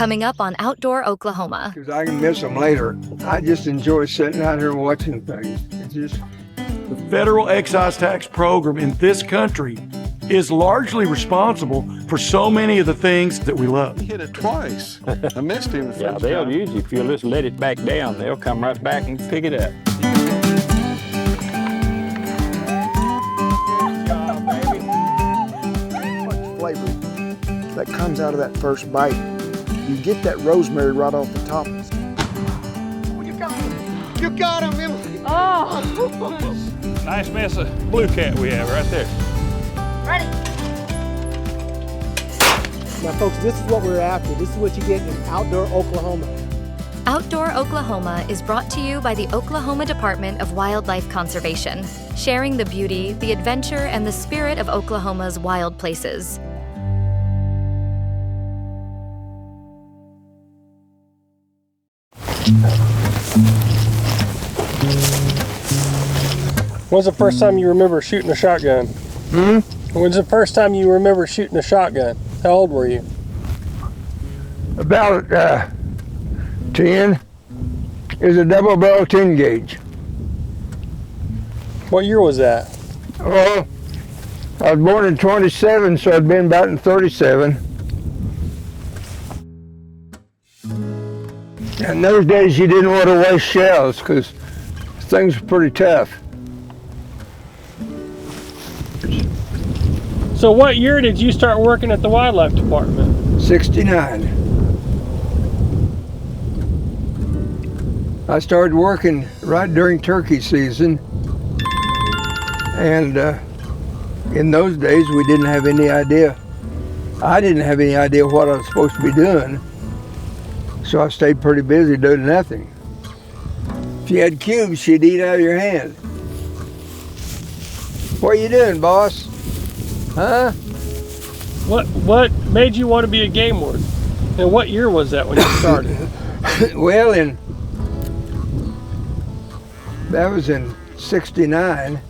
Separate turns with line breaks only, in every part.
coming up on Outdoor Oklahoma.
Because I can miss them later. I just enjoy sitting out here watching things.
The Federal Excise Tax Program in this country is largely responsible for so many of the things that we love.
He hit it twice. I missed him the first
Yeah, they'll
time.
usually, if you just let it back down, they'll come right back and pick it up.
Flavor that comes out of that first bite. You get that rosemary right off the top.
Oh, you got him! You got him, Emily!
Oh!
Nice mess of blue cat we have right there.
Ready.
Now folks, this is what we're after. This is what you get in Outdoor Oklahoma.
Outdoor Oklahoma is brought to you by the Oklahoma Department of Wildlife Conservation, sharing the beauty, the adventure, and the spirit of Oklahoma's wild places.
When's the first time you remember shooting a shotgun? When's the first time you remember shooting a shotgun? How old were you?
About 10. Is a double barrel 10 gauge.
What year was that?
Oh, I was born in 27, so I'd been about in 37. In those days, you didn't want to waste shells because things were pretty tough.
So what year did you start working at the Wildlife Department?
69. I started working right during turkey season, and in those days we didn't have any idea. I didn't have any idea what I was supposed to be doing, so I stayed pretty busy doing nothing. If you had cubes, she'd eat out of your hand. What are you doing, boss? Huh?
What made you want to be a game warden? And what year was that when you started?
Well, that was in 69.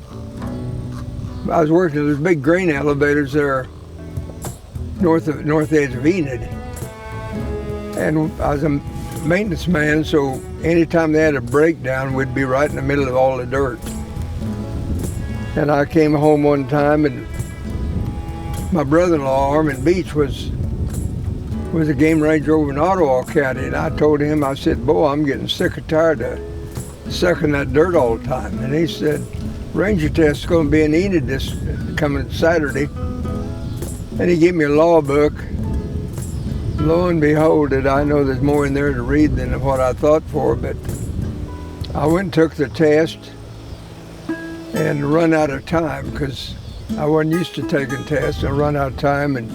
I was working at those big grain elevators there north edge of Enid. And I was a maintenance man, so anytime they had a breakdown, we'd be right in the middle of all the dirt. And I came home one time, and my brother-in-law, Armin Beach, was a game ranger over in Ottawa County, and I told him, I said, boy, I'm getting sick or tired of sucking that dirt all the time. And he said, ranger test is going to be in Enid this coming Saturday. And he gave me a law book. Lo and behold, did I know there's more in there to read than what I thought for, but I went and took the test and run out of time because I wasn't used to taking tests. I run out of time, and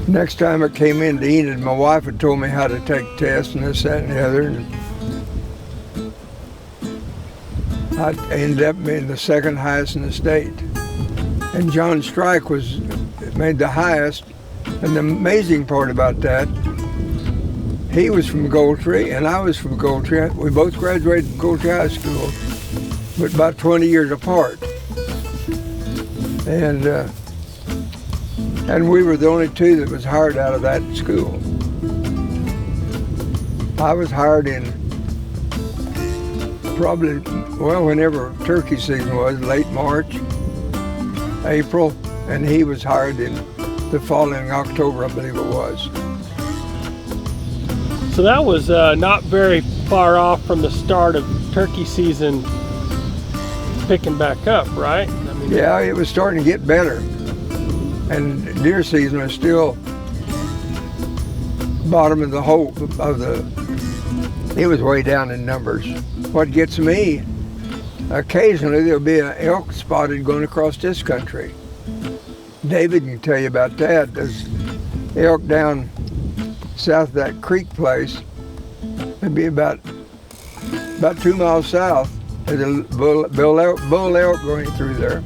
next time I came into Enid, my wife had told me how to take tests and this, that, and the other. And I ended up being the second highest in the state. And John Strike made the highest. And the amazing part about that, he was from Goldtree and I was from Goldtree. We both graduated from Goldtree High School, but about 20 years apart. And we were the only two that was hired out of that school. I was hired in probably, well, whenever turkey season was, late March, April, and he was hired in the following October, I believe it was.
So that was not very far off from the start of turkey season picking back up, right? I mean,
yeah, it was starting to get better. And deer season was still bottom of the hole it was way down in numbers. What gets me, occasionally there'll be an elk spotted going across this country. David can tell you about that. There's elk down south of that creek place, maybe about 2 miles south. There's a bull elk going through there.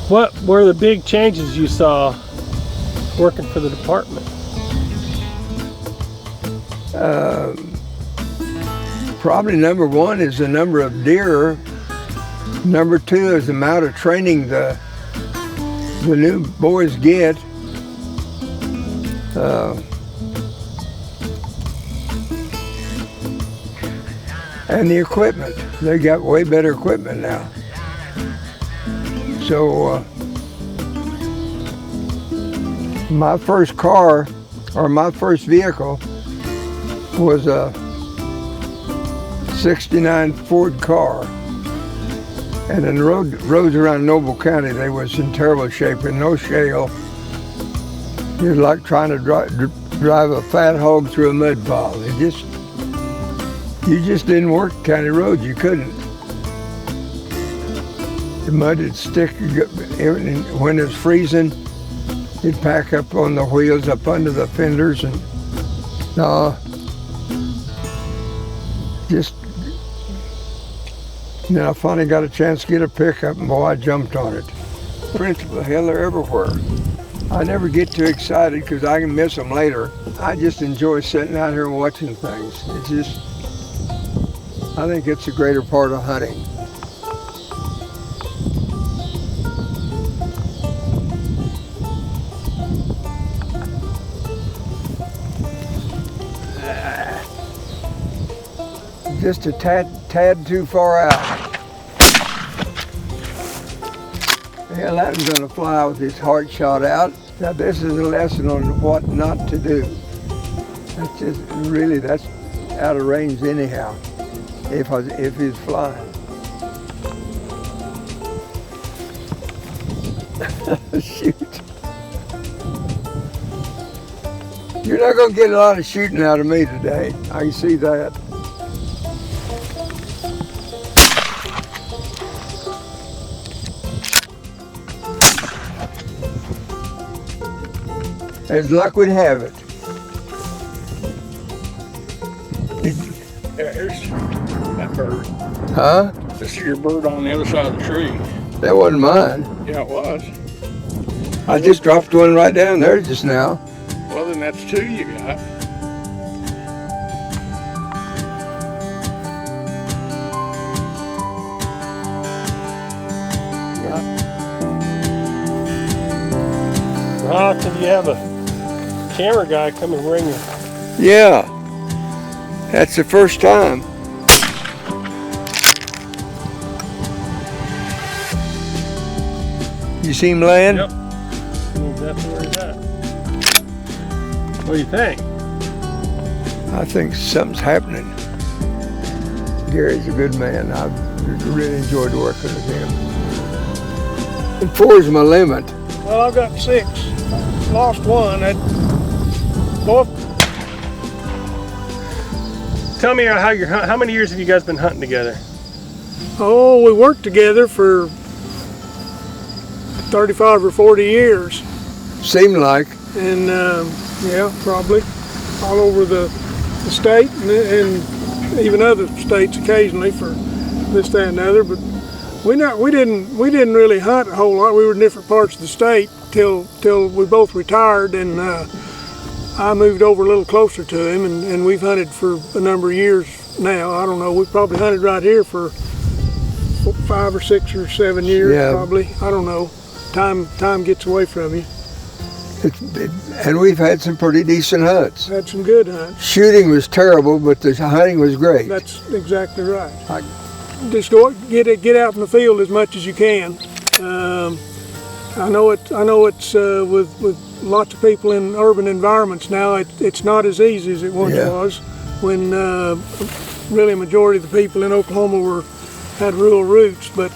What were the big changes you saw working for the department?
Probably number one is the number of deer. Number two is the amount of training the new boys get. And the equipment, they got way better equipment now. So my first car, or my first vehicle, was a '69 Ford car. And in the roads around Noble County, they was in terrible shape and no shale. It was like trying to drive a fat hog through a mud pile. You just didn't work county roads. You couldn't. The mud would stick. When it was freezing, it'd pack up on the wheels, up under the fenders, and then I finally got a chance to get a pickup, and boy, I jumped on it. Principal, hell, they're everywhere. I never get too excited because I can miss them later. I just enjoy sitting out here and watching things. I think it's a greater part of hunting. Just a tad too far out. Hell, that one's gonna fly with his heart shot out. Now this is a lesson on what not to do. That's just really, that's out of range anyhow, if he's flying. Shoot. You're not gonna get a lot of shooting out of me today. I can see that. As luck would have it.
Yeah, here's that bird.
Huh?
This is your bird on the other side of the tree.
That wasn't mine.
Yeah, it was.
I just dropped one right down there just now.
Well, then that's two you got.
How can you have a camera guy come and bring you?
Yeah, that's the first time. You see him land?
Yep. I know exactly where he's at. What do you think?
I think something's happening. Gary's a good man. I've really enjoyed working with him. And 4 is my limit.
Well, I've got 6. Lost one.
Tell me how many years have you guys been hunting together?
Oh, we worked together for 35 or 40 years.
Seemed like.
And yeah, probably all over the state and even other states occasionally for this, that, and other. But we didn't really hunt a whole lot. We were in different parts of the state till we both retired, and I moved over a little closer to him, and we've hunted for a number of years now. I don't know. We've probably hunted right here for 5 or 6 or 7 years,
yeah.
Probably. I don't know. Time gets away from you.
And we've had some pretty decent hunts.
Had some good hunts.
Shooting was terrible, but the hunting was great.
That's exactly right. Just go get out in the field as much as you can. I know it's with lots of people in urban environments now. It's not as easy as it once was, when really a majority of the people in Oklahoma had rural roots. But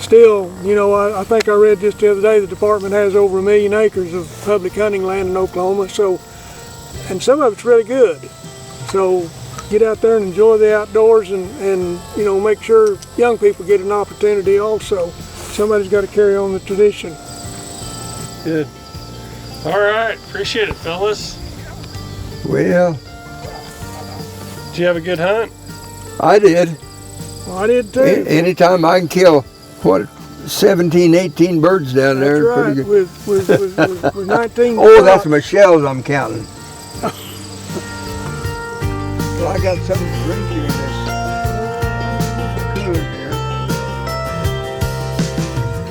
still, you know, I think I read just the other day the department has over 1 million acres of public hunting land in Oklahoma. So, and some of it's really good. So get out there and enjoy the outdoors, and you know, make sure young people get an opportunity also. Somebody's got to carry on the tradition.
Good. All right, appreciate it, fellas.
Well,
Did you have a good hunt?
I did.
Well, I did too.
Anytime I can kill, 17, 18 birds down there.
That's right,
Pretty good.
with 19.
Oh, that's my shells I'm counting. Well, I got something to drink you in this cooler here.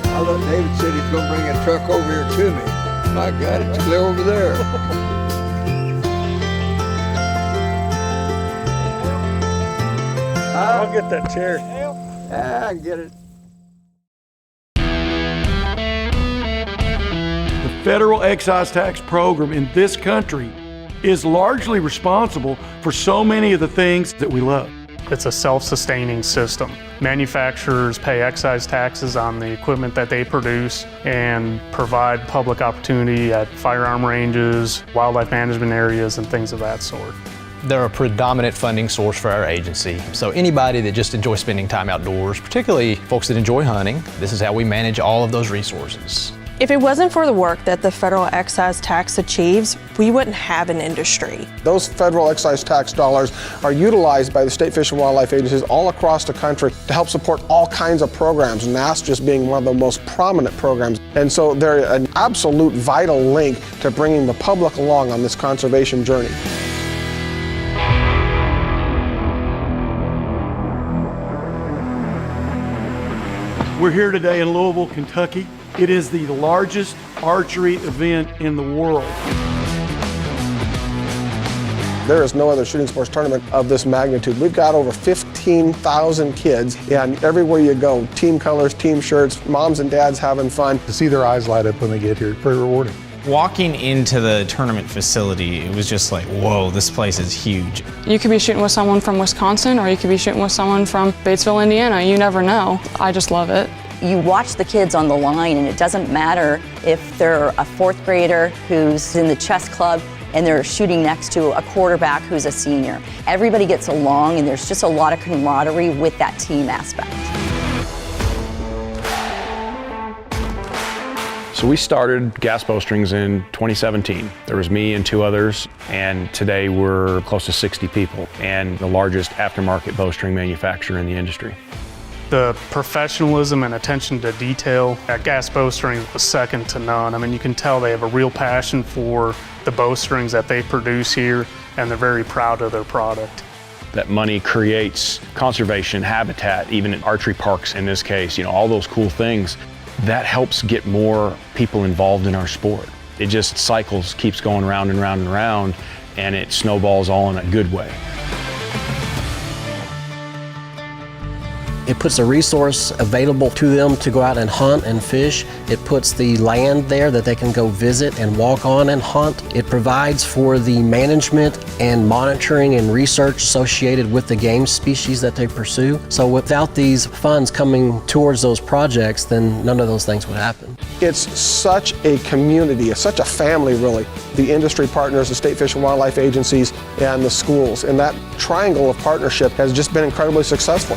I thought David said he's going to bring a truck over here to me. My God, it's clear over there. I
I'll get that chair.
Yeah, I get it.
The Federal Excise Tax Program in this country is largely responsible for so many of the things that we love.
It's a self-sustaining system. Manufacturers pay excise taxes on the equipment that they produce and provide public opportunity at firearm ranges, wildlife management areas, and things of that sort.
They're a predominant funding source for our agency. So anybody that just enjoys spending time outdoors, particularly folks that enjoy hunting, this is how we manage all of those resources.
If it wasn't for the work that the federal excise tax achieves, we wouldn't have an industry.
Those federal excise tax dollars are utilized by the state fish and wildlife agencies all across the country to help support all kinds of programs, NASS just being one of the most prominent programs. And so they're an absolute vital link to bringing the public along on this conservation journey.
We're here today in Louisville, Kentucky. It is the largest archery event in the world.
There is no other shooting sports tournament of this magnitude. We've got over 15,000 kids, and everywhere you go, team colors, team shirts, moms and dads having fun.
To see their eyes light up when they get here, very rewarding.
Walking into the tournament facility, it was just like, whoa, this place is huge.
You could be shooting with someone from Wisconsin, or you could be shooting with someone from Batesville, Indiana. You never know. I just love it.
You watch the kids on the line, and it doesn't matter if they're a fourth grader who's in the chess club and they're shooting next to a quarterback who's a senior. Everybody gets along, and there's just a lot of camaraderie with that team aspect.
So we started Gas Bowstrings in 2017. There was me and two others, and today we're close to 60 people and the largest aftermarket bowstring manufacturer in the industry.
The professionalism and attention to detail at Gas Bowstrings was second to none. I mean, you can tell they have a real passion for the bowstrings that they produce here, and they're very proud of their product.
That money creates conservation, habitat, even in archery parks in this case, all those cool things. That helps get more people involved in our sport. It just cycles, keeps going round and round and round, and it snowballs all in a good way.
It puts a resource available to them to go out and hunt and fish. It puts the land there that they can go visit and walk on and hunt. It provides for the management and monitoring and research associated with the game species that they pursue. So without these funds coming towards those projects, then none of those things would happen.
It's such a community, it's such a family really. The industry partners, the state fish and wildlife agencies, and the schools. And that triangle of partnership has just been incredibly successful.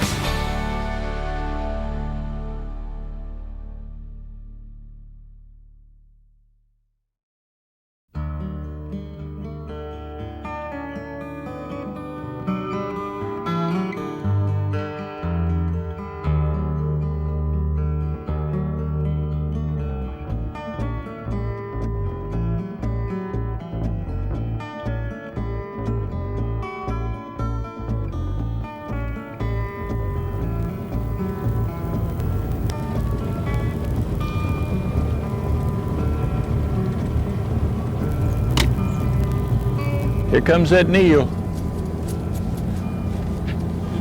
Here comes that Neil.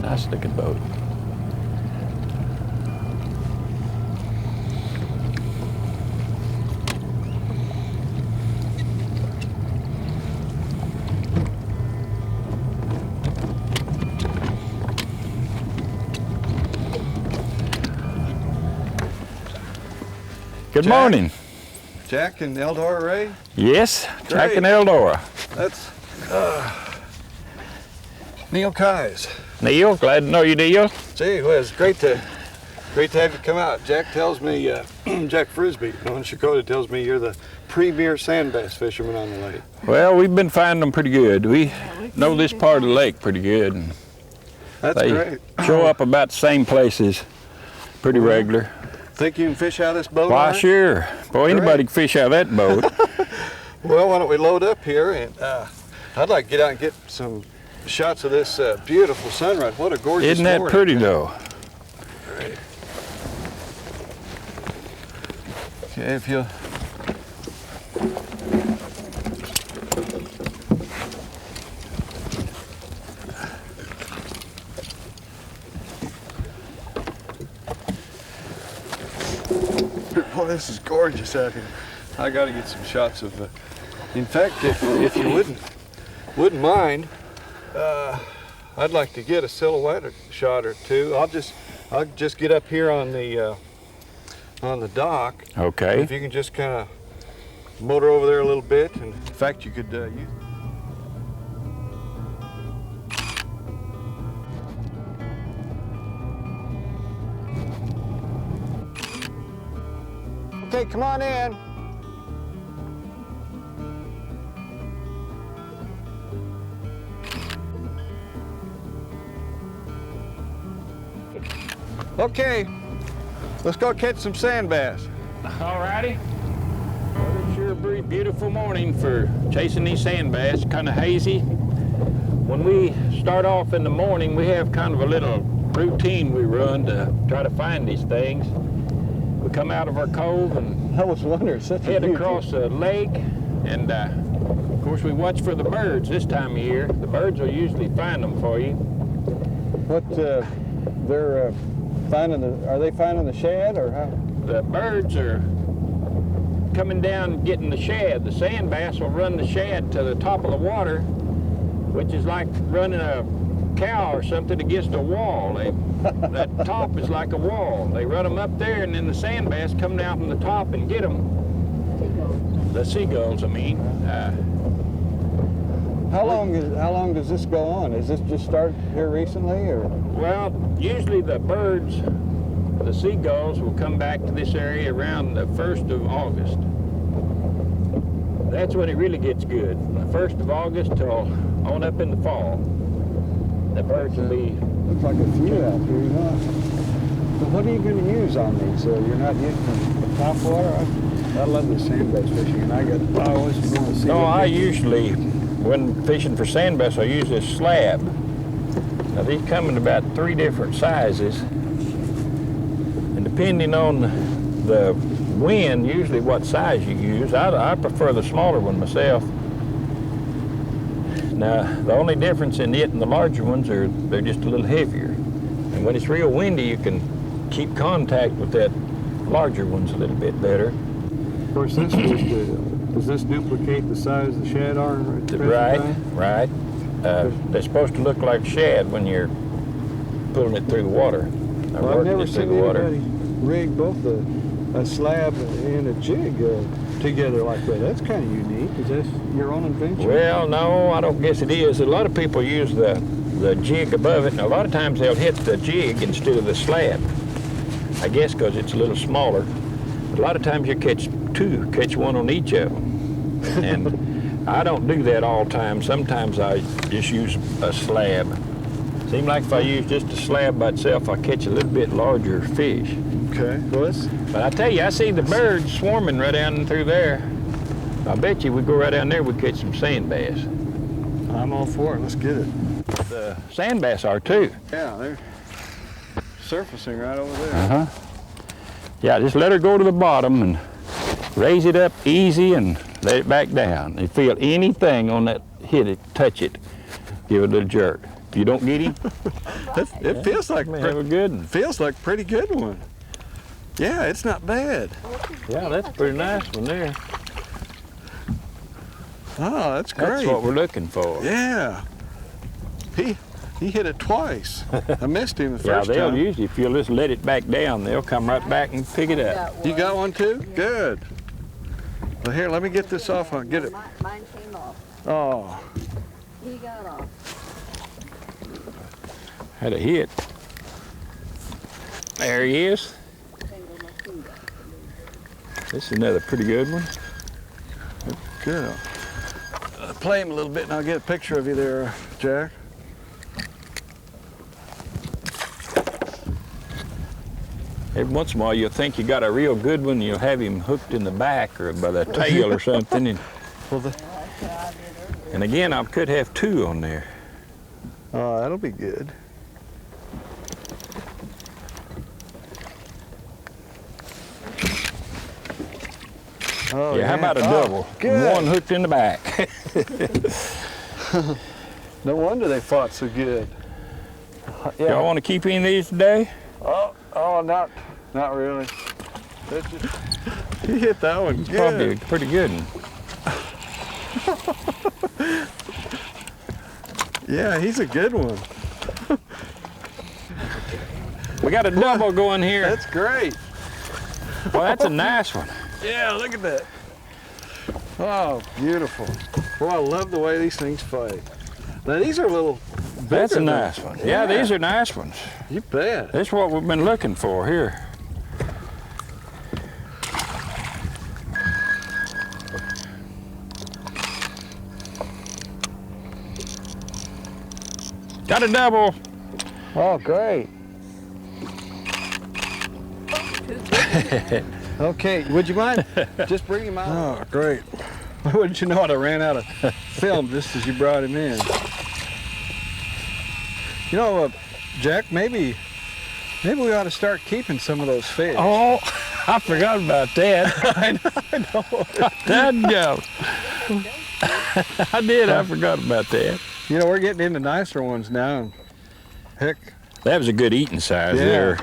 Nice looking boat. Good morning.
Jack and Eldora Ray?
Yes,
Great.
Jack and Eldora.
That's Neil Keyes.
Neil, glad to know you, Neil.
Gee, well, it's great to have you come out. Jack tells me, Jack Frisbee on Chicago tells me you're the premier sandbass fisherman on the lake.
Well, we've been finding them pretty good. We know this part of the lake pretty good. And
that's great.
Show up about the same places pretty regular.
Think you can fish out of this boat?
Why, sure. Boy, anybody can fish out of that boat.
Well, why don't we load up here, and I'd like to get out and get some shots of this beautiful sunrise. What a gorgeous
Isn't that
morning.
pretty, though?
Great. Okay, if you'll... this is gorgeous out here. I got to get some shots of. In fact, if you wouldn't mind, I'd like to get a silhouette shot or two. I'll just get up here on the dock.
Okay.
If you can just kind of motor over there a little bit, and in fact, you could use. Okay, come on in. Okay, let's go catch some sand bass.
All righty. Well, it's sure a pretty beautiful morning for chasing these sand bass. Kind of hazy. When we start off in the morning, we have kind of a little routine we run to try to find these things. We come out of our cove and
I was wondering,
head across a lake, and of course we watch for the birds this time of year. The birds will usually find them for you.
What they're finding are they finding the shad or how?
The birds are coming down and getting the shad. The sand bass will run the shad to the top of the water, which is like running a cow or something against a wall. That top is like a wall. They run them up there, and then the sand bass come down from the top and get them. The seagulls, I mean.
How long does this go on? Is this just started here recently, or?
Well, usually the birds, the seagulls, will come back to this area around the 1st of August. That's when it really gets good. From the 1st of August till on up in the fall. The birds will be...
Looks like a few out here, you know. But what are you going to use on these? You're not using top water? I love the sand bass fishing, and I always want to see.
No, I usually, when fishing for sand bass, I use this slab. Now these come in about 3 different sizes, and depending on the wind, usually what size you use. I prefer the smaller one myself. Now, the only difference in it and the larger ones are they're just a little heavier. And when it's real windy, you can keep contact with that larger ones a little bit better.
Of course, this does this duplicate the size the shad are?
Right. They're supposed to look like shad when you're pulling it through the water.
I've never seen anybody rig both a slab and a jig together like that. That's kind of unique. Is that your own invention?
Well, no, I don't guess it is. A lot of people use the jig above it, and a lot of times they'll hit the jig instead of the slab. I guess because it's a little smaller. But a lot of times you catch one on each of them. And I don't do that all the time. Sometimes I just use a slab. Seems like if I use just a slab by itself, I catch a little bit larger fish.
Okay, well,
but I tell you, I see the birds swarming right down through there. I bet you we go right down there, we catch some sand bass.
I'm all for it. Let's get it.
The sand bass are too.
Yeah, they're surfacing right over there.
Uh-huh. Yeah, just let her go to the bottom and raise it up easy and let it back down. If you feel anything on that, hit it, touch it, give it a little jerk. If you don't get him,
it feels like
have a good one.
Feels like a pretty good one. Yeah, it's not bad.
Yeah, that's a pretty nice one there.
Oh, that's great.
That's what we're looking for.
Yeah. He hit it twice. I missed him the first time.
Yeah, they'll usually, if you'll just let it back down, they'll come right back and pick it up.
You got one too? Good. Well, here, let me get this off. I'll get it.
Mine came off.
Oh.
He got off.
Had a hit. There he is. This is another pretty good one.
Good. Play him a little bit and I'll get a picture of you there, Jack.
Every once in a while you'll think you got a real good one, you'll have him hooked in the back or by the tail or something. And again, I could have 2 on there.
Oh, that'll be good.
Oh, yeah, how about a double?
Good.
One hooked in the back.
No wonder they fought so good.
Yeah. Y'all want to keep any of these today?
Oh, not really. Let's just He hit that one good.
Probably a pretty good one.
Yeah, he's a good one.
We got a double going here.
That's great.
Well, that's a nice one.
Yeah, look at that. Oh, beautiful. Well, I love the way these things fight. Now, these are a little bigger.
That's a nice one. Yeah, these are nice ones.
You bet.
That's what we've been looking for here. Got a double.
Oh, great. Okay, would you mind just bring him out? Oh, great. Wouldn't you know it, I ran out of film just as you brought him in. You know, Jack, maybe we ought to start keeping some of those fish.
Oh, I forgot about that.
I know.
That I did. I forgot about that.
You know, we're getting into nicer ones now. And heck,
that was a good eating size there.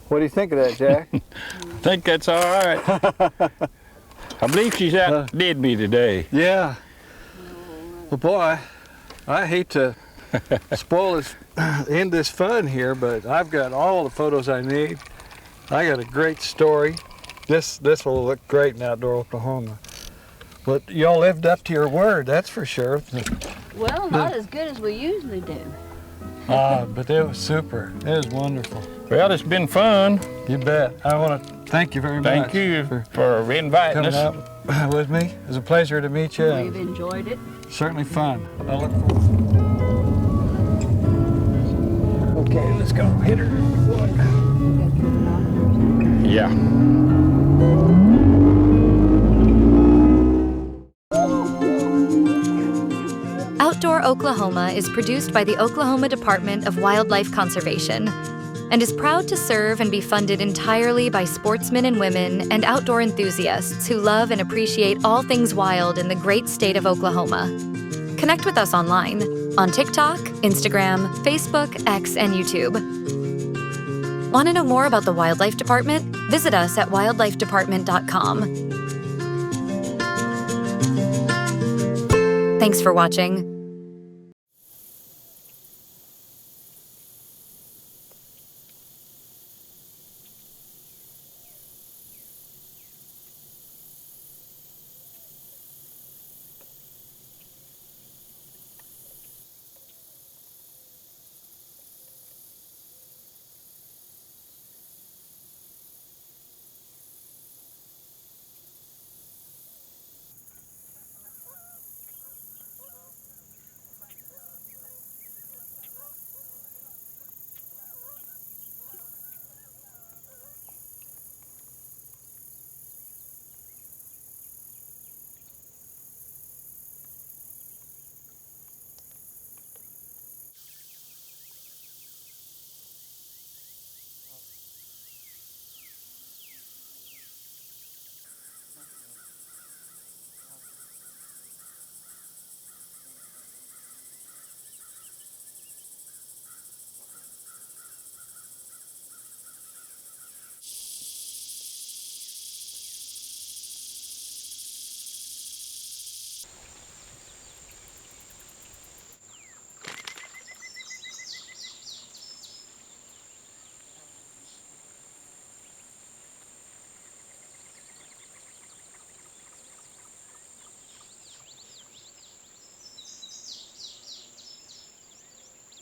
What do you think of that, Jack?
I think that's all right. I believe she's outdid me today.
Yeah. Well, boy, I hate to end this fun here, but I've got all the photos I need. I got a great story. This will look great in outdoor Oklahoma. But y'all lived up to your word, that's for sure.
Well, not as good as we usually do.
But it was super. It was wonderful.
Well, it's been fun.
You bet. I want to thank you very much.
Thank you for inviting
coming
us
out with me. It was a pleasure to meet you.
We've enjoyed it.
Certainly fun. I look forward. Okay, let's go. Hit her.
Yeah.
Outdoor Oklahoma is produced by the Oklahoma Department of Wildlife Conservation and is proud to serve and be funded entirely by sportsmen and women and outdoor enthusiasts who love and appreciate all things wild in the great state of Oklahoma. Connect with us online on TikTok, Instagram, Facebook, X, and YouTube. Want to know more about the Wildlife Department? Visit us at wildlifedepartment.com. Thanks for watching.